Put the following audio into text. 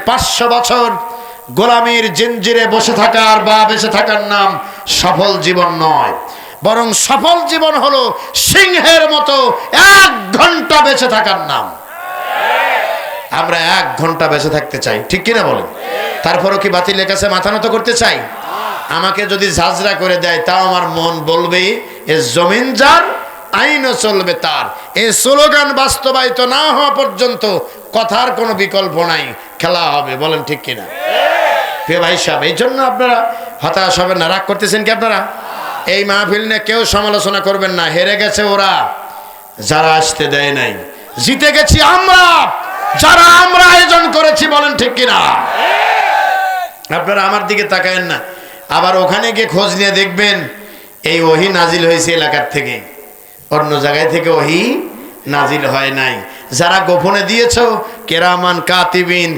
500 বছর গোলামীর জিঞ্জিরে বসে থাকার বা বেঁচে থাকার নাম সফল জীবন নয়, বরং সফল জীবন হলো সিংহের মতো 1 ঘন্টা বেঁচে থাকার নাম। আমরা 1 ঘন্টা বেঁচে থাকতে চাই, ঠিক কিনা বলেন? তারপরও কি বাতিলের কাছে মাথা নত করতে চাই? আমাকে যদি ঝাঁঝরা করে দেয় তাও আমার মন বলবে এ জমিন যার আইনও চলবে তার। এই স্লোগান বাস্তবায়িত না হওয়া পর্যন্ত কথার কোনো বিকল্প নাই, খেলা হবে। বলেন ঠিক কিনা? প্রিয় ভাই সাহেব, এই জন্য আপনারা হতাশ হবেন না। রাগ করতেছেন কি আপনারা? এই মাহফিল নিয়ে কেউ সমালোচনা করবেন না। হেরে গেছে ওরা, যারা আসতে দেয় নাই। জিতে গেছি আমরা, যারা আমরা আয়োজন করেছি। বলেন ঠিক কিনা? আপনারা আমার দিকে তাকায়েন না। আবার ওখানে গিয়ে খোঁজ নিয়ে দেখবেন এই ওহী নাজিল হয়েছে এলাকার থেকে, অন্য জায়গায় থেকে ওহী নাজিল হয় নাই। যারা গোপনে দিয়েছো কেরামান কাতিবিন